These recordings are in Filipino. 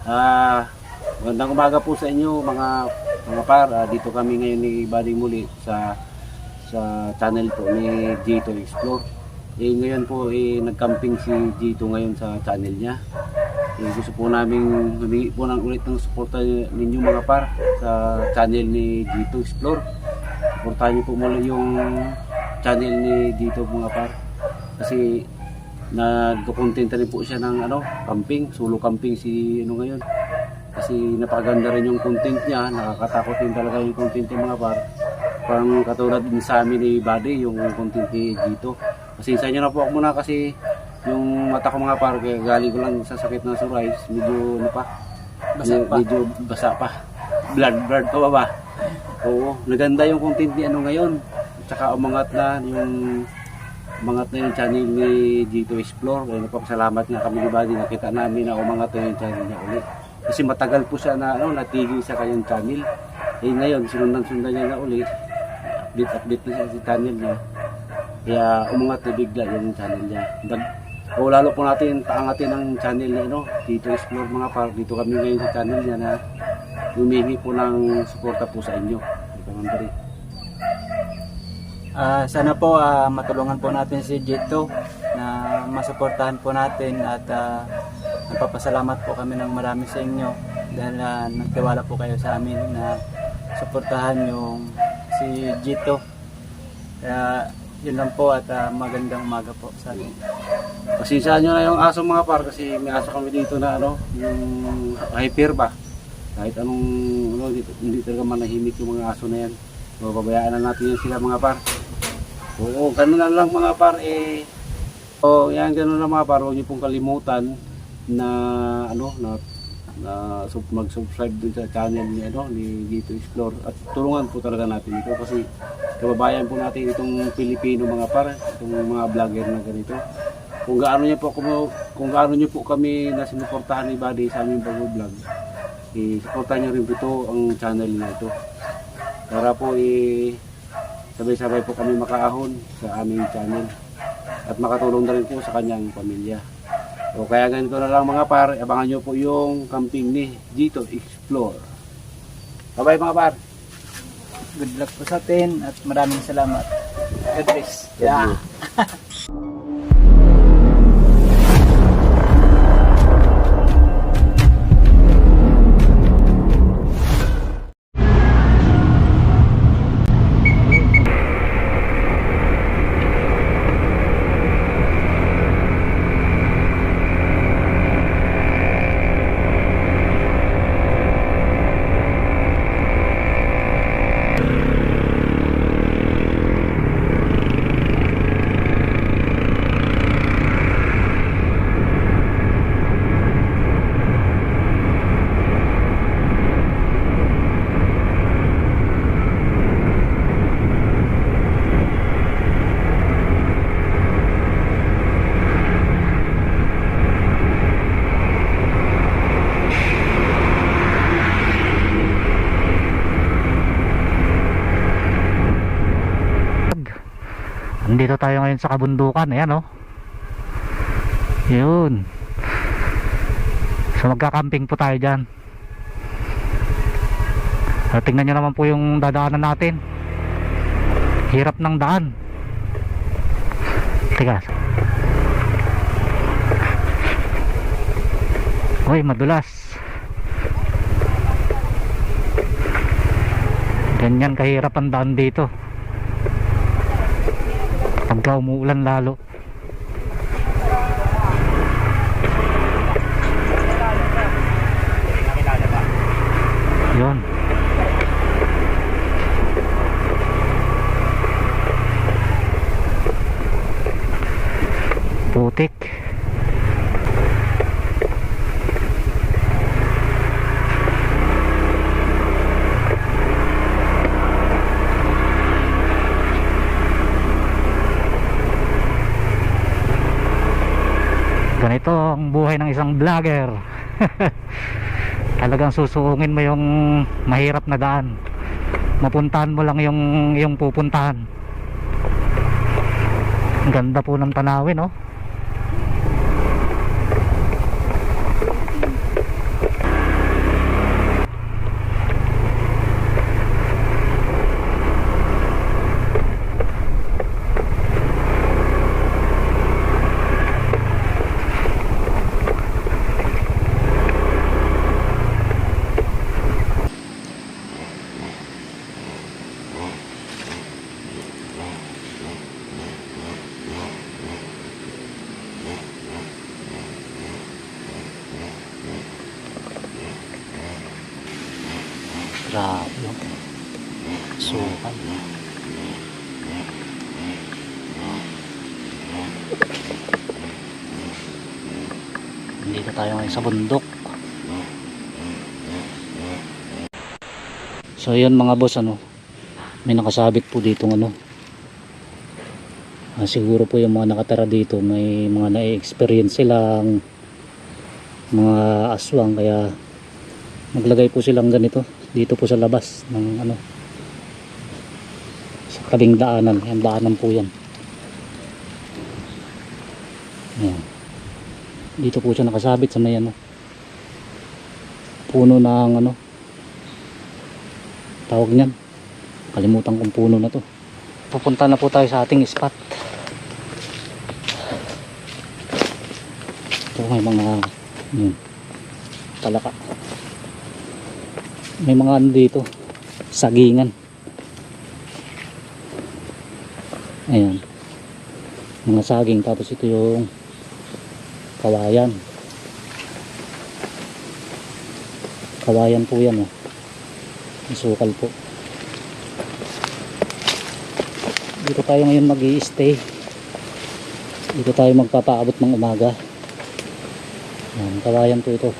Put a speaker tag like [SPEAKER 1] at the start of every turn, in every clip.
[SPEAKER 1] Magandang umaga po sa inyo mga par. Dito kami ngayon ni Buddy muli sa channel po ni G2 Explore. Ngayon po nagcamping si G2 ngayon sa channel niya. Gusto po namin humingi po ulit ng suporta ninyo mga par sa channel ni G2 Explore. Suportahan niyo po muli yung channel ni G2 mga par. Kasi nagko-content rin po siya ng camping, solo camping si ngayon. Kasi napakaganda rin yung content niya, nakakatakot din talaga yung content niya mga par. Parang katulad din sa amin ni Buddy, yung content ni Gito. Pasensya nyo na po ako muna kasi yung mata ko mga par, kaya galing ko lang sa sakit ng psoriasis, medyo medyo basa pa. Blood pa ba? Oo, naganda yung content ni ngayon. Tsaka umangat na yung channel ni G2 Explore. Kaya napakasalamat nga kami ni Buddy, nakita namin na umangat na yung channel niya ulit. Kasi matagal po siya na natigil sa kanyang channel. Ngayon, sundan niya na ulit. Update na siya sa channel niya. Kaya umangat na bigla yung channel niya. Lalo po natin paangatin ang channel niya, G2 Explore mga par. Dito kami ngayon sa channel niya na humingi po ng suporta po sa inyo.
[SPEAKER 2] Sana po matulungan po natin si Gito na masuportahan po natin at nagpapasalamat po kami ng marami sa inyo dahil nagtiwala po kayo sa amin na suportahan yung si Gito. Kaya yun lang po at magandang umaga po sa atin.
[SPEAKER 1] Pasensyahan nyo na yung aso mga par kasi may aso kami dito na yung hyper ba. Kahit anong hindi talaga manahimik yung mga aso na yan. So, babayaan na natin yan sila mga par. Oo, ganun na lang mga par ganun na mga par. Huwag nyo pong kalimutan na mag-subscribe dun sa channel ni G2 Explore at tulungan po talaga natin ito kasi kababayan po natin itong Pilipino mga par, itong mga vlogger na ganito. Kung gaano niyo po kami na sinuportahan ni Buddy sa aming pag-vlog, suportahan niyo rin po ito ang channel na ito para po sabay-sabay po kami makaahon sa aming channel at makatulong na rin po sa kanyang pamilya. So kaya ganito na lang mga par, abangan nyo po yung camping ni G2 Explore. Bye bye mga par.
[SPEAKER 2] Good luck po sa atin at maraming salamat. God bless.
[SPEAKER 1] Yeah.
[SPEAKER 3] Dito tayo ngayon sa kabundukan. Ayan yun. So magka-camping po tayo dyan. Tingnan nyo naman po yung dadaanan natin. Hirap ng daan. Teka. Uy, madulas. Ganyan kahirap ang daan dito pagka umuulan lalo. Yun. Putik. Ganito ang buhay ng isang vlogger. Talagang susuungin mo yung mahirap na daan, mapuntahan mo lang yung pupuntahan. Ang ganda po ng tanawin, oh. Grabe. Oh. Sukal. Dito tayo ngayon sa bundok. So yun mga boss, ano, may nakasabit po dito ano. Siguro po yung mga nakatara dito may mga na-experience silang mga aswang, kaya naglagay po silang ganito dito po sa labas ng ano, sa tabing daanan. Yan, daanan po yan. Ayan. Dito po siya nakasabit sa may ano, puno ng ano, tawag niyan, kalimutan kong puno na to. Pupunta na po tayo sa ating spot. Ito may mga talaka, may mga ano dito, sagingan. Ayan, mga saging, tapos ito yung kawayan. Kawayan po yan, oh. Sukal po. Dito tayo ngayon mag-i-stay. Dito tayo magpapaabot ng umaga. Ayan, kawayan po ito.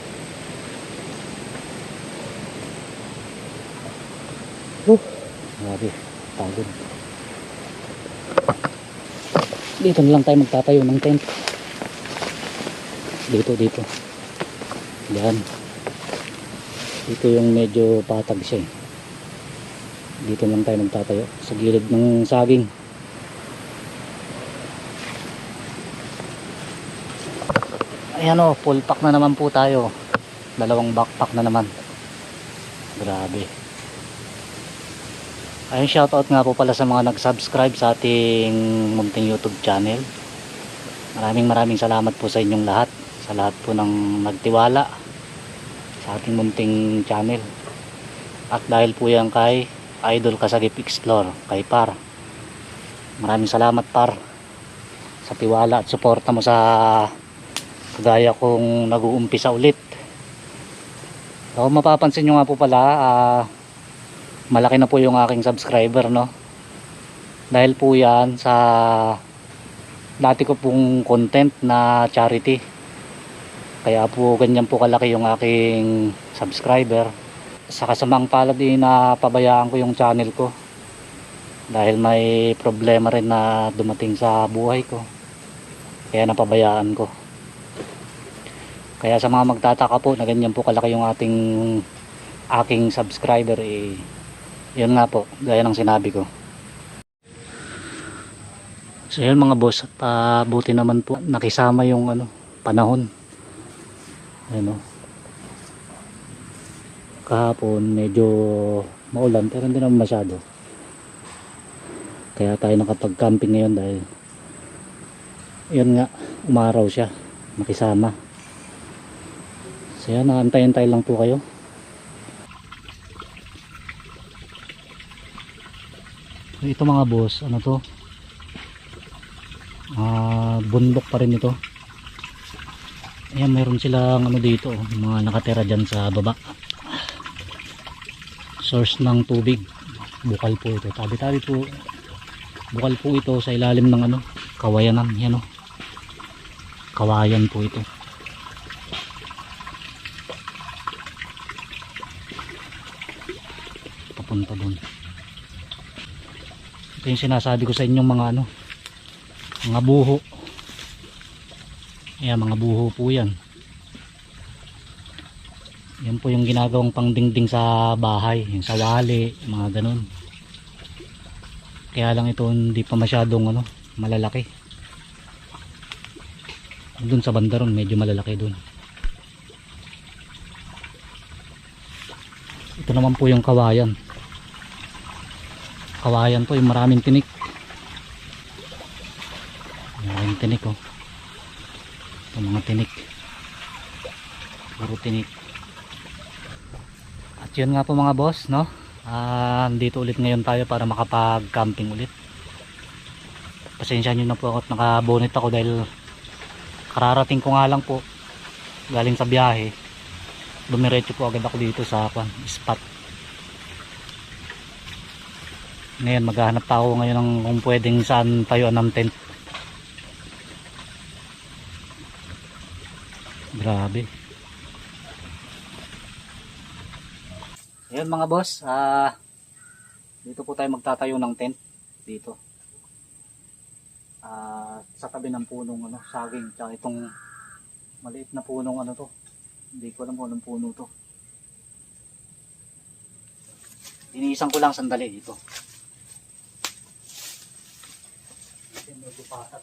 [SPEAKER 3] Grabe, pagod. Dito na lang tayo magtatayo ng tent. Dito. Yan. Dito yung medyo patag siya. Dito lang tayo magtatayo sa gilid ng saging. Ayan o, full pack na naman po tayo. 2 backpack na naman. Grabe. Ayun, shoutout nga po pala sa mga nag-subscribe sa ating munting YouTube channel. Maraming salamat po sa inyong lahat. Sa lahat po ng nagtiwala sa ating munting channel. At dahil po yan kay Idol Kasagip Explore, kay Par. Maraming salamat, Par, sa tiwala at suporta mo sa kagaya kong nag-uumpisa ulit. So mapapansin nyo nga po pala, malaki na po yung aking subscriber, no? Dahil po yan sa dati ko pong content na charity. Kaya po ganyan po kalaki yung aking subscriber. Sa kasamang palad din na pabayaan ko yung channel ko. Dahil may problema rin na dumating sa buhay ko. Kaya napabayaan ko. Kaya sa mga magtataka po na ganyan po kalaki yung aking subscriber, yun nga po, gaya ng sinabi ko. So yun mga boss, at buti naman po nakisama yung panahon. Ano, kahapon medyo maulan pero hindi naman masyado, kaya tayo nakapag camping ngayon dahil yun nga, umaraw siya, nakisama. So yan, naantay-antay lang po kayo. So ito mga boss, ano to, bundok pa rin ito. Ayan, mayroon silang dito, mga nakatira dyan sa baba. Source ng tubig, bukal po ito, tabi-tabi po, bukal po ito sa ilalim ng kawayanan. Yan o, kawayan po ito. Papunta doon. Ito yung sinasabi ko sa inyong mga mga buho. Ayan, mga buho po yan. Yan po yung ginagawang pangdingding sa bahay, yung sa wali, mga ganun. Kaya lang ito hindi pa masyadong malalaki. Doon sa banda ron medyo malalaki doon. Ito naman po yung kawayan. Kawayan po yung maraming tinik. Maraming tinik, oh. Ito mga tinik, puro tinik. At yun nga po mga boss, no, dito ulit ngayon tayo para makapag camping ulit. Pasensya nyo na po ako at nakabonet ako dahil kararating ko nga lang po galing sa biyahe. Dumiretso po agad ako dito sa spot Ngayon maghahanap pa ako ngayon ng kung pwedeng saan tayuan ng tent. Grabe. Ayan mga boss, dito po tayo magtatayo ng tent dito. Sa tabi ng punong saging, tsaka itong maliit na punong to. Hindi ko alam kung anong puno to. Iniisang ko lang sandali dito. Medyo patat.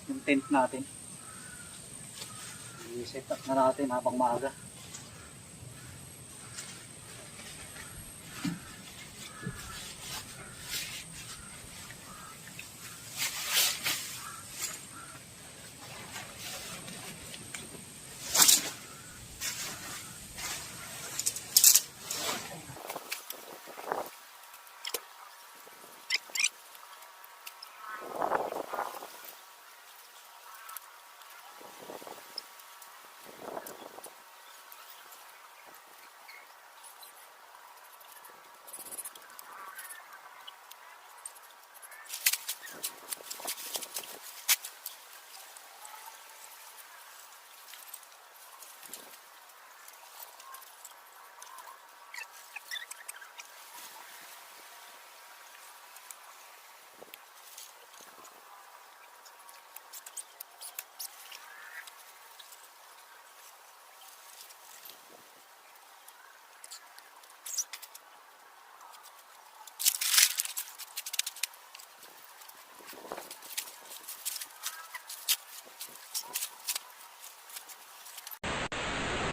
[SPEAKER 3] Yung tent natin. I-set up na natin habang maaga.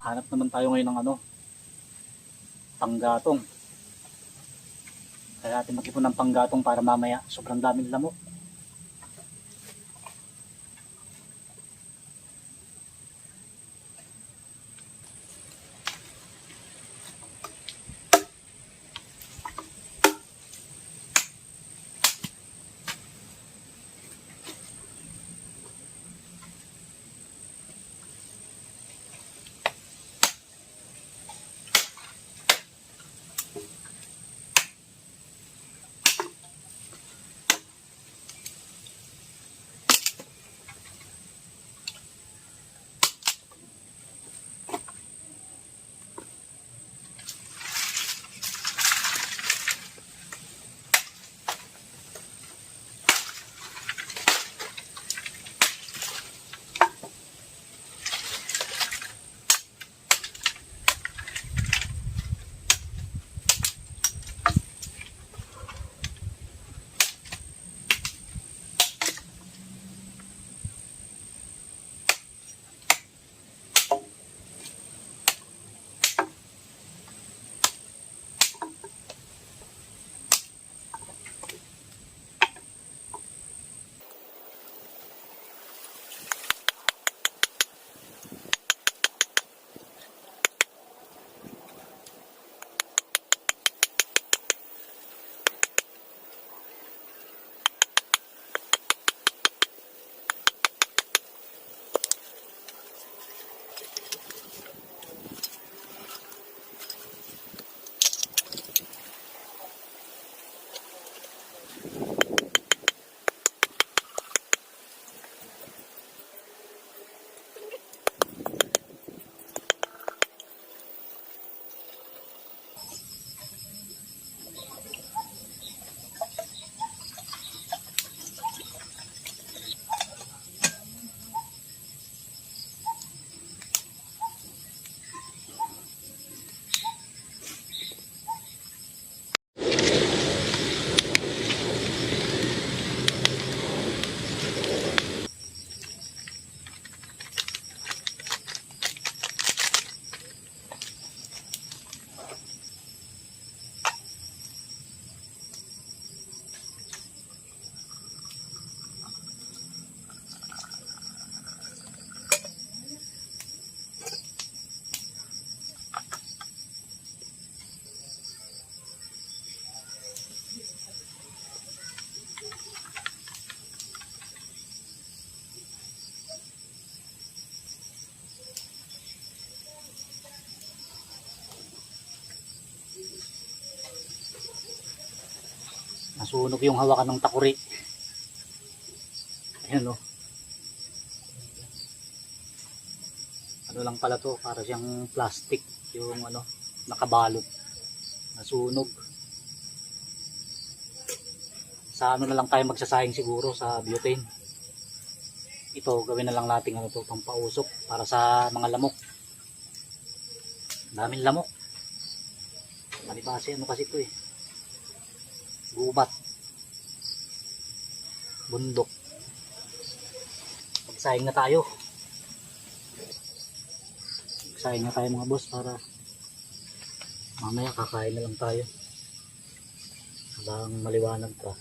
[SPEAKER 3] Hanap naman tayo ngayon ng panggatong. Kaya natin mag-ipon ng panggatong para mamaya sobrang daming lamok. Nasunog yung hawakan ng takuri. Ayan o. Ano lang pala to, para siyang plastic yung ano, nakabalot. Nasunog. Sa ano na lang tayo magsasayang siguro, sa butane. Ito gawin na lang natin ano to, pampausok para sa mga lamok. Daming lamok. Malibase ano kasi ito eh. Gubat. Bundok. Magsayang na tayo. Magsaing na tayo mga boss para mamaya kakain na lang tayo habang maliwanag pa.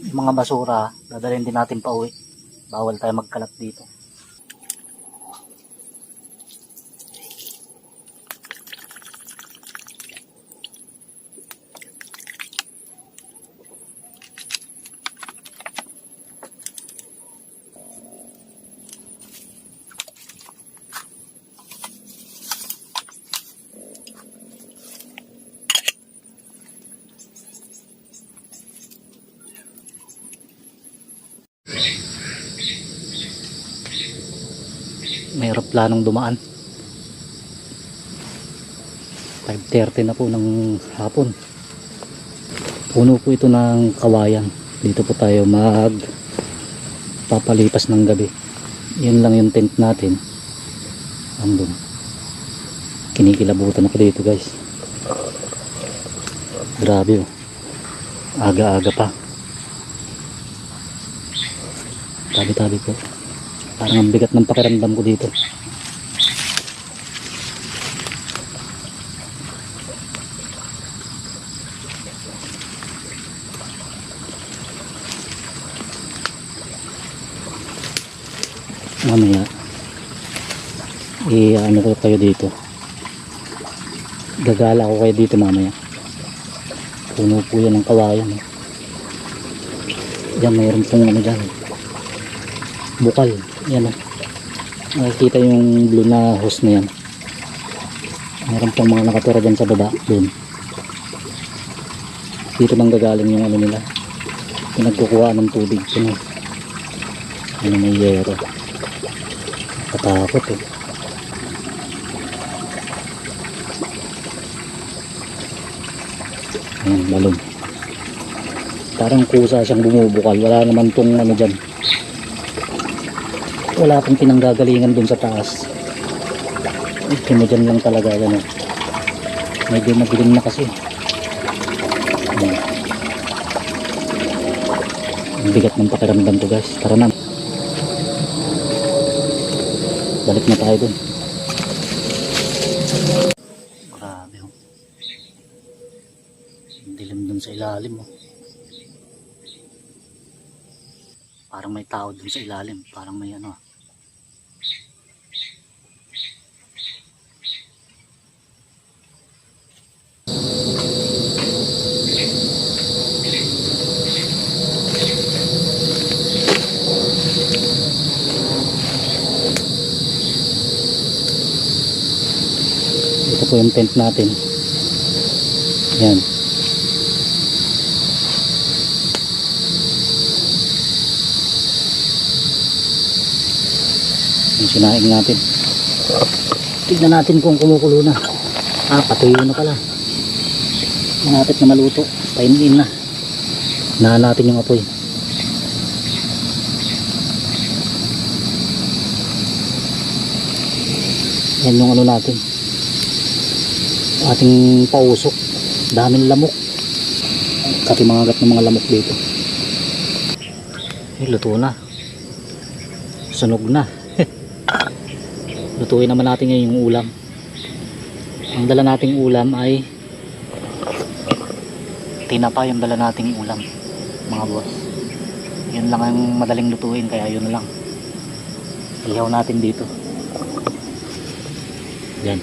[SPEAKER 3] Yung mga basura dadalhin din natin pa uwi, bawal tayo magkalat dito. May planong dumaan. 5:30 na po ng hapon. Puno po ito ng kawayan. Dito po tayo papalipas ng gabi. Yun lang yung tent natin. Andun. Kinikilabutan ako dito guys. Grabe oh. Aga-aga pa. Tabi-tabi po. Parang ang bigat ng pakiramdam ko dito. Mamaya ano ko kayo dito. Gagala ko kayo dito mamaya. Puno po yan ng kawayan. Diyan mayroon pong ano dyan. Bukal. Yan o. Nakikita yung blue na hose na yan. Meron pong mga nakatira dyan sa baba. Doon. Dito nang gagaling yung ano nila. Pinagkukuha ng tubig. Ano may yero. Katakot eh. Ayan, balon. Parang kusa siyang bumubukal. Wala naman tong ano dyan. Wala akong pinanggagalingan dun sa taas. Dyan lang talaga yan. Medyo madilim na kasi. Ang bigat ng pakiramdam to guys. Tara na. Balik na tayo dun. Grabe oh. Dilim dun sa ilalim oh. Parang may tao dun sa ilalim. Parang may ano. Ito po yung tent natin. Yan. Yung sinaing natin. Tignan natin kung kumukulo na. Patuyo na pala. Malapit na maluto. Painiin na. Nahan natin yung apoy. Yan yung ano natin. Ating pausok. Daming lamok. Katimangagat ng mga lamok dito. Luto na. Sunog na. Lutuin naman natin ngayon yung ulam. Ang dala nating ulam ay tinapa yung dala nating ulam mga boss. Yun lang ang madaling lutuin kaya yun lang. Ihaw natin dito. Yan.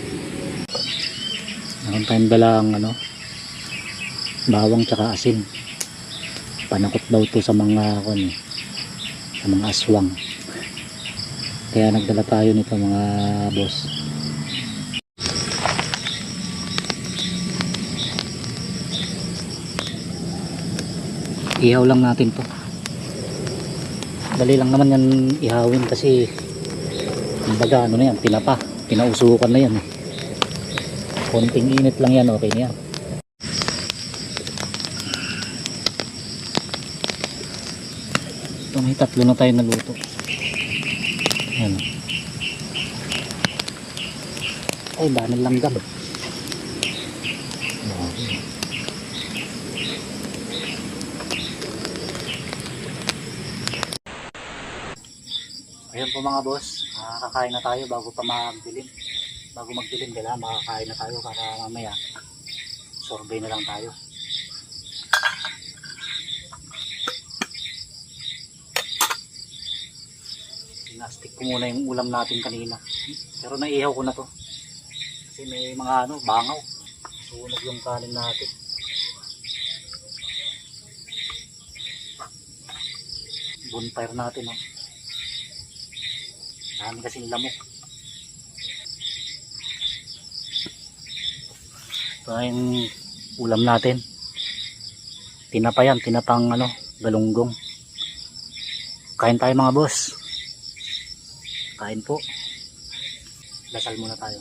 [SPEAKER 3] Meron tayong dalang bawang tsaka asin. Panakot daw to sa mga sa mga aswang. Kaya nagdala tayo nito mga boss. Ihaw lang natin to. Dali lang naman yan ihawin kasi kumbaga ano na yan, pinausukan na yan eh. Konting init lang yan, okay na yan. Ito may 3 na tayo naluto. Ayan. Ay, banil langgam. Ayan po mga boss, kakain na tayo bago pa magdilim. Bago magdilim, kailangan makakain na tayo para mamaya sorbet na lang tayo. Sinastik ko muna yung ulam natin kanina. Pero naihaw ko na to. Kasi may mga bangaw. Sunog yung kanin natin. Bonfire natin oh. Dami kasing lamok. Ito yung ulam natin. Tinapayan, tinapang galunggong. Kain tayo mga boss. Kain po. Dasal muna tayo.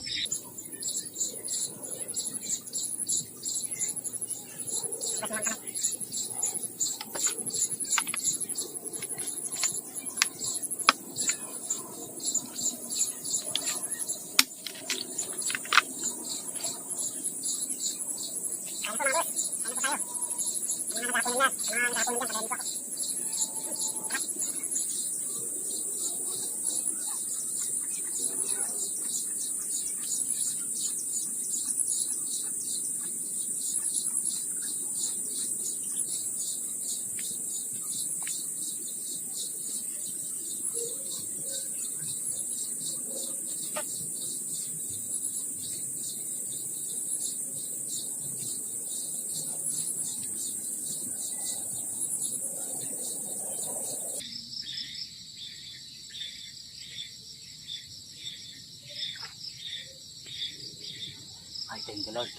[SPEAKER 3] Ay, thank you Lord.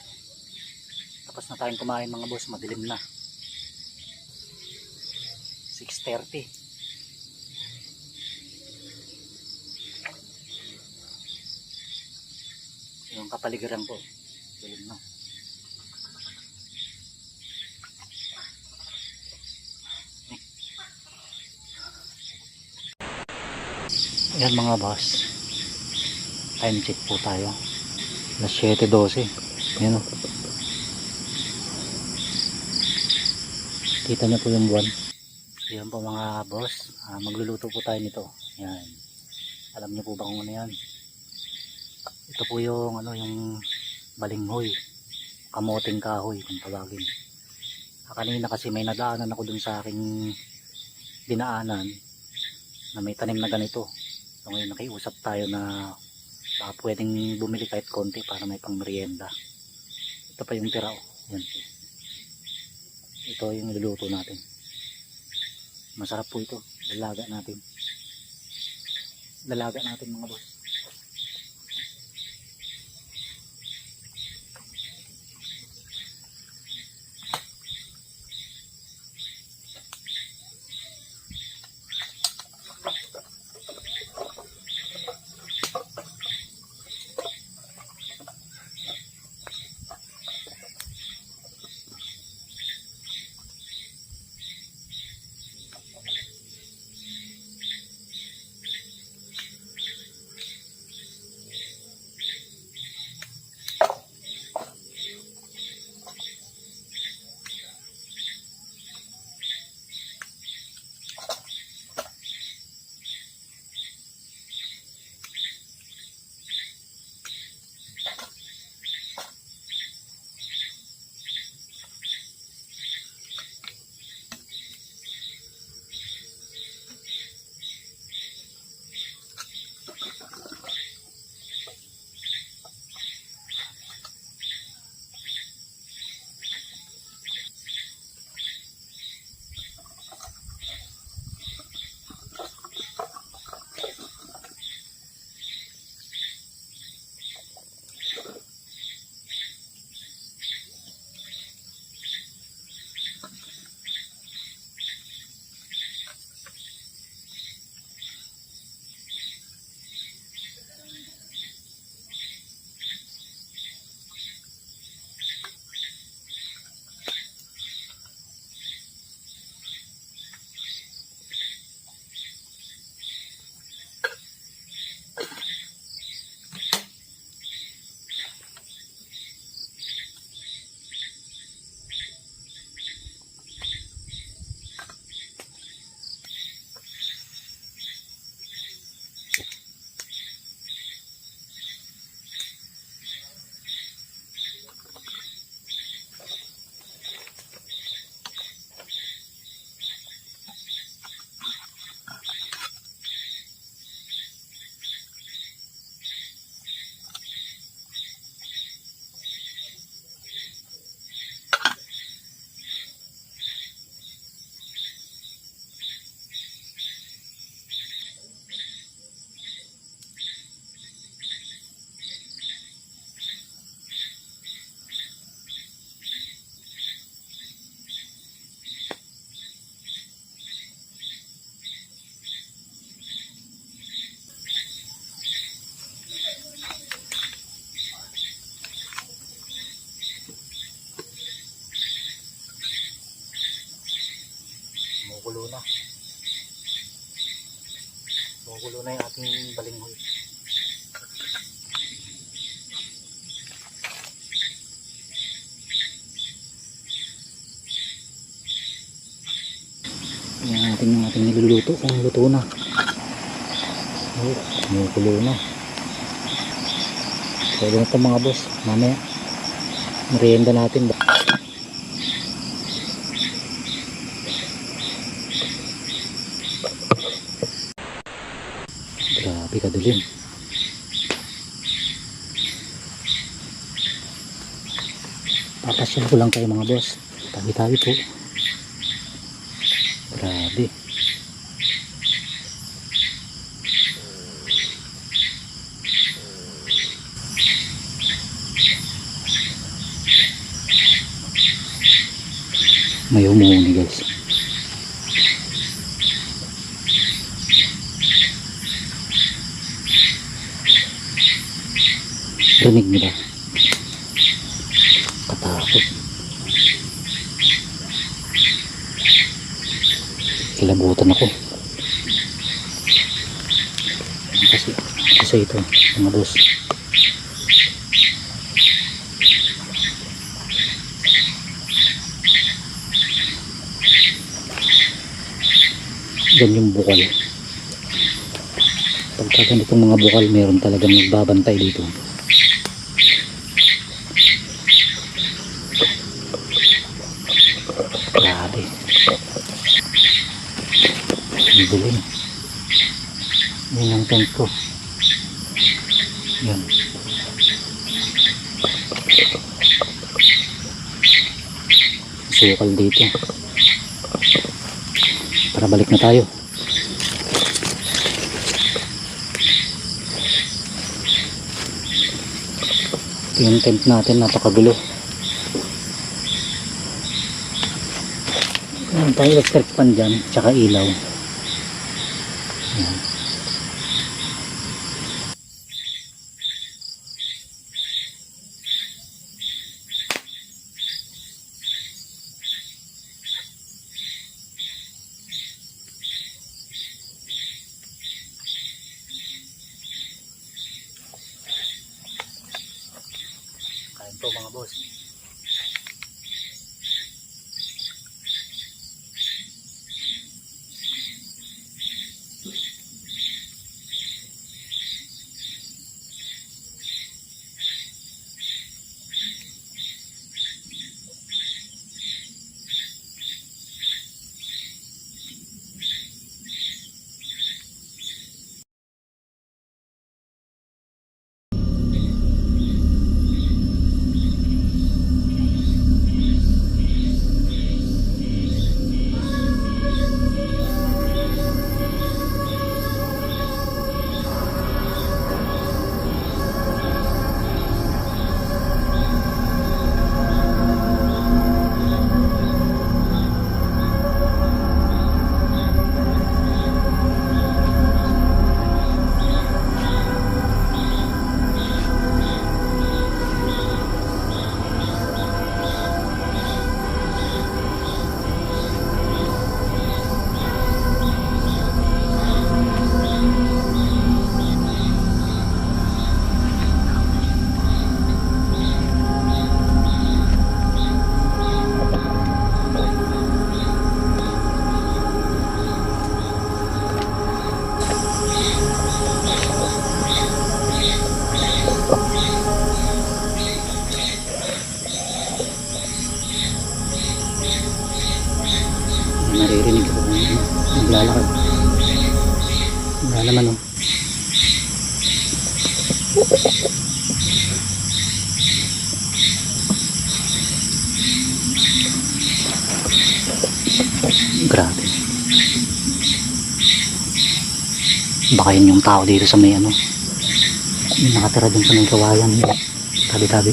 [SPEAKER 3] Tapos na tayong kumain mga boss, madilim na. 6:30. Yung kapaligiran po, dilim na. Ayan mga boss, time check po tayo. Alas 7:12. Ayan o. Kita niyo po yung buwan. Ayan po mga boss, magluluto po tayo nito. Ayan. Alam niyo po ba kung ano yan? Ito po yung yung balinghoy, kamoting kahoy kung tawagin. Kanina kasi may nadaanan ako dun sa aking dinaanan na may tanim na ganito. So ngayon nakiusap tayo na pwedeng bumili kahit konti para may pang merienda. Ito pa yung tira. Yan. Ito yung niluluto natin. Masarap po ito. Dalaga natin. Dalaga natin mga boss. malaking balinghoy. Yan yung ating niluluto kung luto na. Oh, kumukulo na. So yun ito mga boss, mamaya merienda natin. Grabe kadilim. Papasyal ko lang kayo mga boss, tabi-tabi po. Grabe. May umuuni guys. Rinig nila. Katakot. Kilabutan ako. Kasi ito mga boss. Yan yung bukal. Pagka ganitong mga bukal, meron talagang nagbabantay dito. Grabe. Ang dilim. Yan ang tent ko. Yan. Sukal dito. Tara, balik na tayo. Ito yung tent natin, napakagulo. Meron tayong electric fan dyan, tsaka ilaw. Ayan. Kain po mga boss. Naririnig ko naglalakad. Wala naman oh. Grabe. Baka yun yung tao dito sa may ano, yung nakatira dun sa may kawayan, tabi-tabi.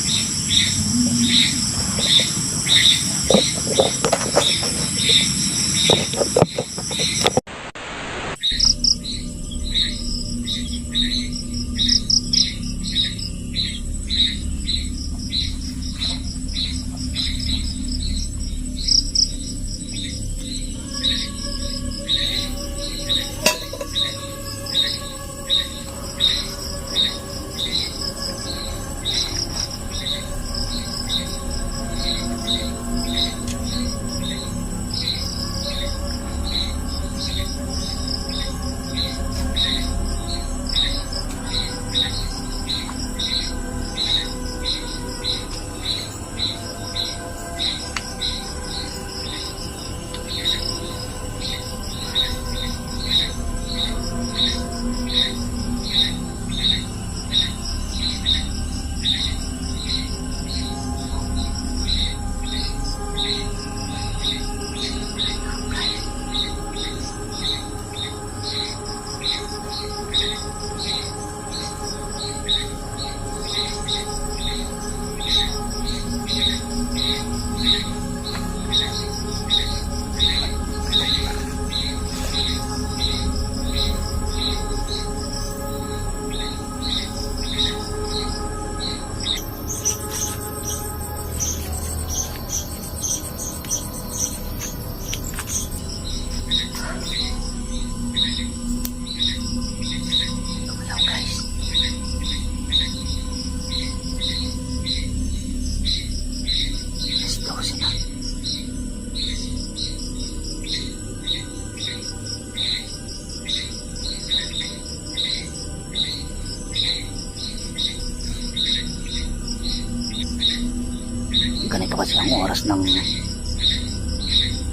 [SPEAKER 3] ang oras ng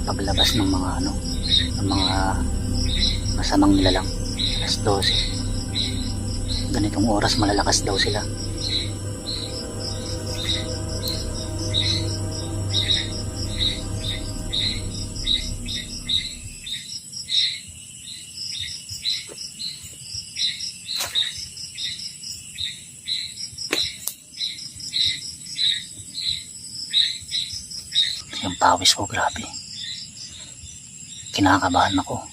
[SPEAKER 3] paglabas ng mga ng mga masamang nilalang. Alas 12. Ganitong oras malalakas daw sila. Yung pawis ko, grabe. Kinakabahan ako.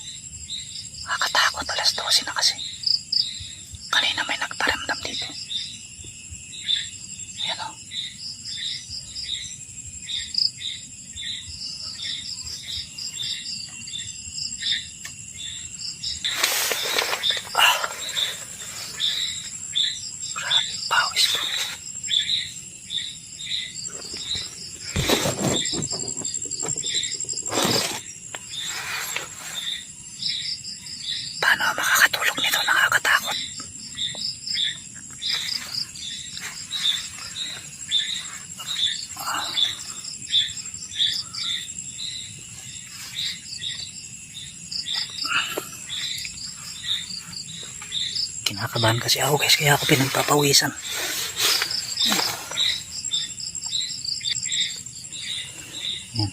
[SPEAKER 3] Nakakatakot, alas 12 na kasi. Kanina may nagparamdam dito. Ayan o. Grabe, pawis ko. Paano makakatulog nito? Nakakatakot. Kinakabahan kasi ako guys, kaya ako pinagpapawisan. Yan.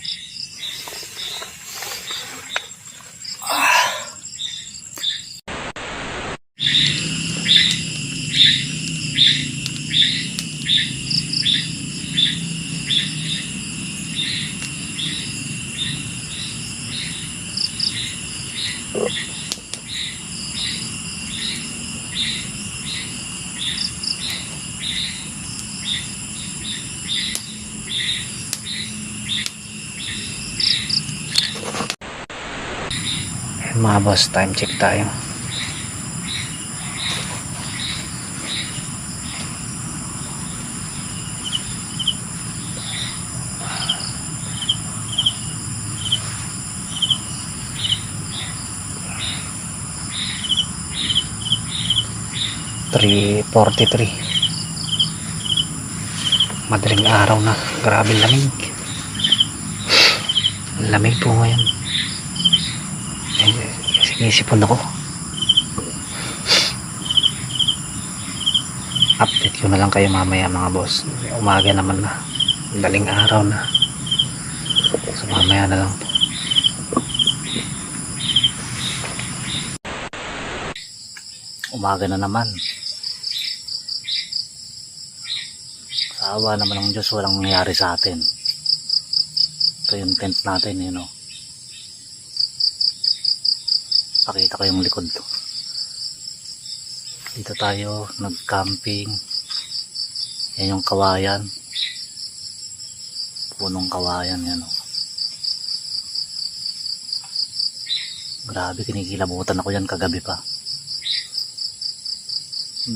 [SPEAKER 3] Mga boss, time check tayo. .43. Madaling araw na. Grabe lamig. Lamig po ngayon. Sinisipon ako. Update ko na lang kayo mamaya mga boss. Umaga naman na. Daling araw na. So mamaya na lang po. Umaga na naman. Sa awa naman ng Diyos, walang nangyari sa atin. Ito yung tent natin, yun o. Pakita ko yung likod to. Dito tayo nag-camping. Yan yung kawayan. Punong kawayan yan o. Grabe, kinikilabutan ako yan kagabi pa.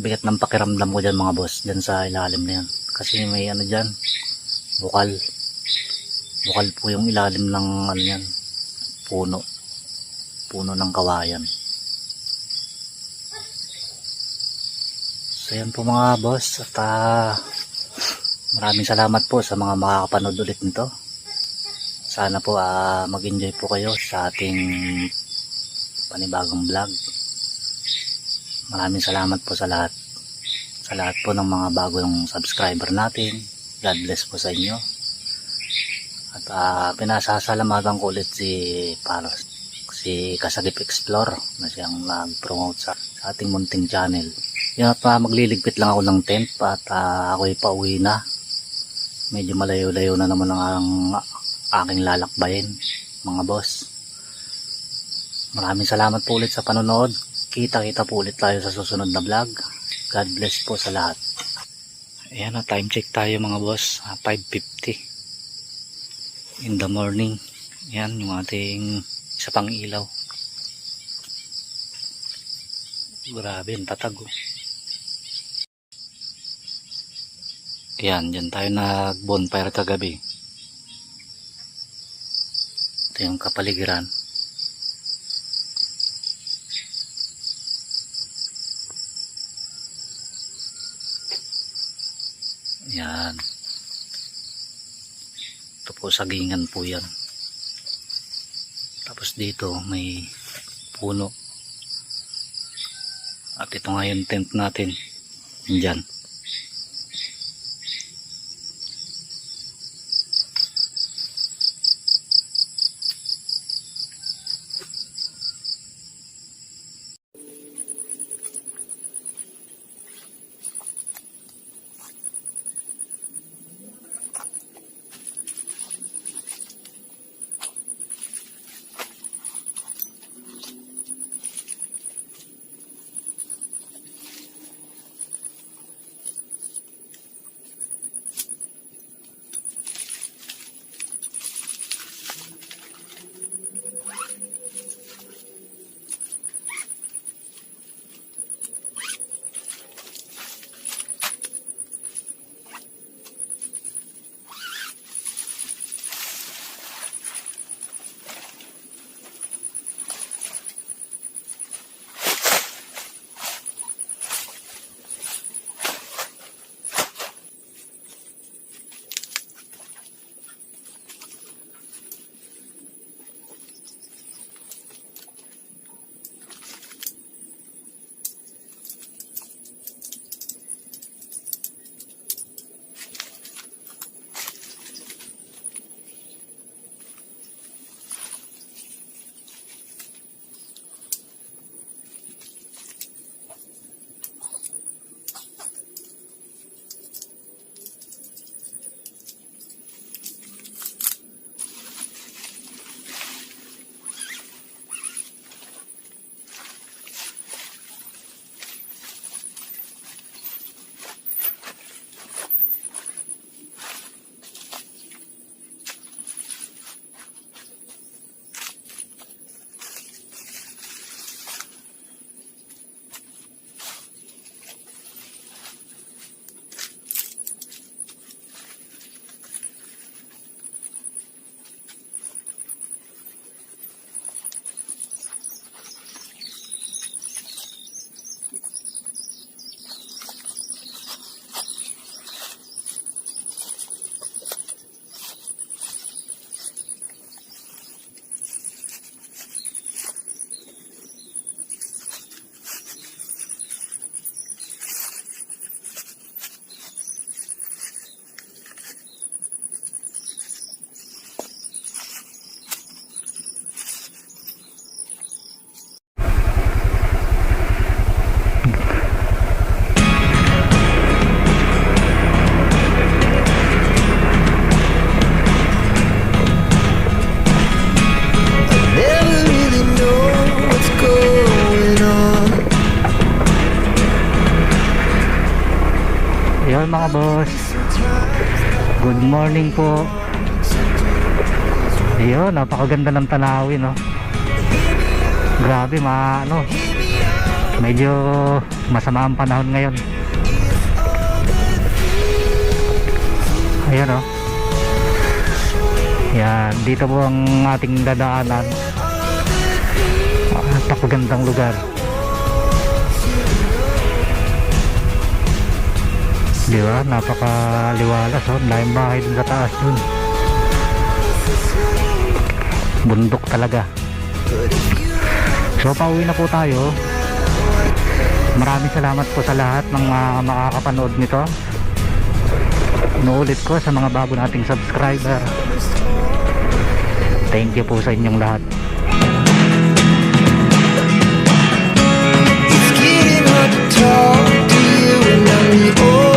[SPEAKER 3] Bigat ng pakiramdam ko dyan mga boss, dyan sa ilalim na yan. Kasi may dyan, bukal. Bukal po yung ilalim ng yan, puno ng kawayan. So yan po mga boss, at maraming salamat po sa mga makakapanood ulit nito. Sana po mag-enjoy po kayo sa ating panibagong vlog. Maraming salamat po sa lahat po ng mga bagong subscriber natin. God bless po sa inyo. At pinasasalamatan ko ulit si Kasagip Explore na siyang nag-promote sa ating munting channel. Yan, at magliligpit lang ako ng tent at ako'y pauwi na. Medyo malayo-layo na naman ang aking lalakbayin mga boss. Maraming salamat po ulit sa panonood. Kita-kita po ulit tayo sa susunod na vlog. God bless po sa lahat. Ayan na, time check tayo mga boss. 5:50 in the morning. Yan yung ating isa pang ilaw. Grabe, ang tatag oh. Yan, dyan tayo nag-bonfire kagabi. Ito yung kapaligiran. Yan. Ito po sagingan po yan. Tapos dito may puno. At ito nga yung tent natin. Diyan. Ayun mga boss, good morning po. Ayun, napakaganda ng tanawin, no? Grabe, medyo masama ang panahon ngayon. Ayun, no? Yan, dito po ang ating dadaanan. Napakagandang lugar. Diba? Napakaliwalas, oh. Laking bahay dun sa taas dun. Bundok talaga. So pauwi na po tayo. Maraming salamat po sa lahat ng makakapanood nito. Inuulit ko sa mga bago nating subscriber, thank you po sa inyong lahat.
[SPEAKER 4] It's getting hard to talk to you and I'm the